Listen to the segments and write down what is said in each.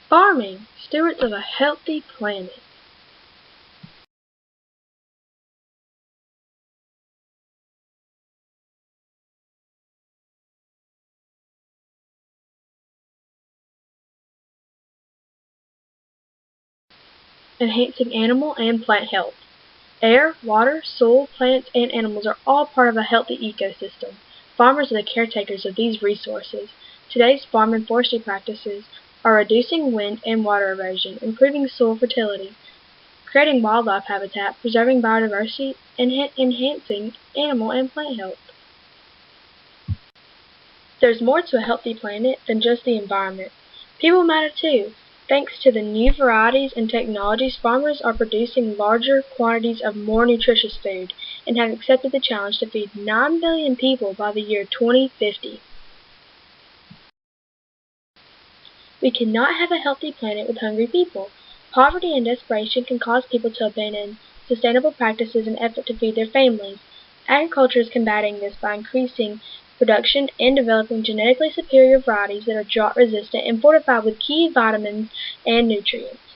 Farming, stewards of a healthy planet. Enhancing animal and plant health. Air, water, soil, plants, and animals are all part of a healthy ecosystem. Farmers are the caretakers of these resources. Today's farm and forestry practices are reducing wind and water erosion, improving soil fertility, creating wildlife habitat, preserving biodiversity, and enhancing animal and plant health. There's more to a healthy planet than just the environment. People matter too. Thanks to the new varieties and technologies, farmers are producing larger quantities of more nutritious food and have accepted the challenge to feed 9 billion people by the year 2050. We cannot have a healthy planet with hungry people. Poverty and desperation can cause people to abandon sustainable practices in an effort to feed their families. Agriculture is combating this by increasing production and developing genetically superior varieties that are drought-resistant and fortified with key vitamins and nutrients.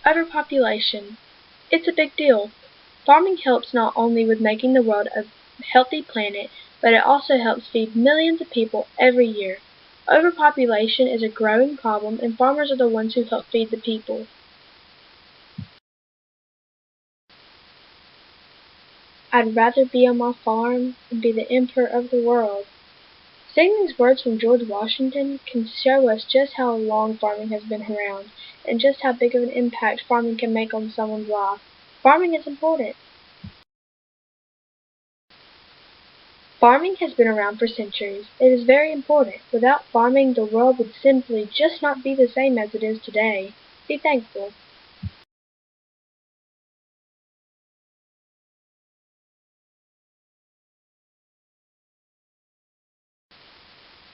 Overpopulation. It's a big deal. Farming helps not only with making the world a healthy planet, but it also helps feed millions of people every year. Overpopulation is a growing problem, and farmers are the ones who help feed the people. I'd rather be on my farm and be the emperor of the world. Saying these words from George Washington can show us just how long farming has been around and just how big of an impact farming can make on someone's life. Farming is important. Farming has been around for centuries. It is very important. Without farming, the world would simply just not be the same as it is today. Be thankful.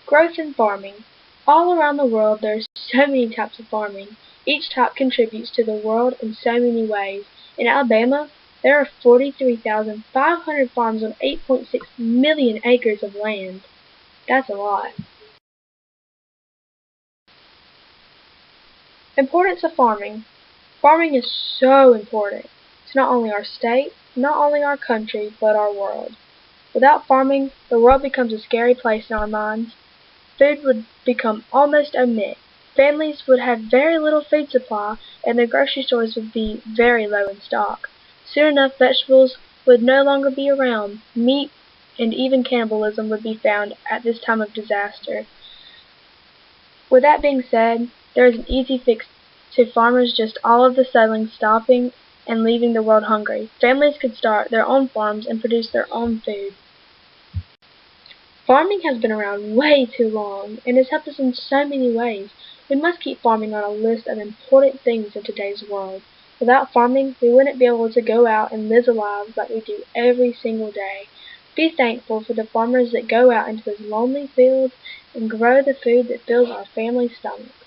Growth in farming. All around the world there are so many types of farming. Each type contributes to the world in so many ways. In Alabama, there are 43,500 farms on 8.6 million acres of land. That's a lot. Importance of farming. Farming is so important to not only our state, not only our country, but our world. Without farming, the world becomes a scary place in our minds. Food would become almost a myth. Families would have very little food supply, and the grocery stores would be very low in stock. Soon enough, vegetables would no longer be around. Meat and even cannibalism would be found at this time of disaster. With that being said, there is an easy fix to farmers just all of the settling stopping and leaving the world hungry. Families could start their own farms and produce their own food. Farming has been around way too long and has helped us in so many ways. We must keep farming on a list of important things in today's world. Without farming, we wouldn't be able to go out and live the lives like we do every single day. Be thankful for the farmers that go out into those lonely fields and grow the food that fills our family stomachs.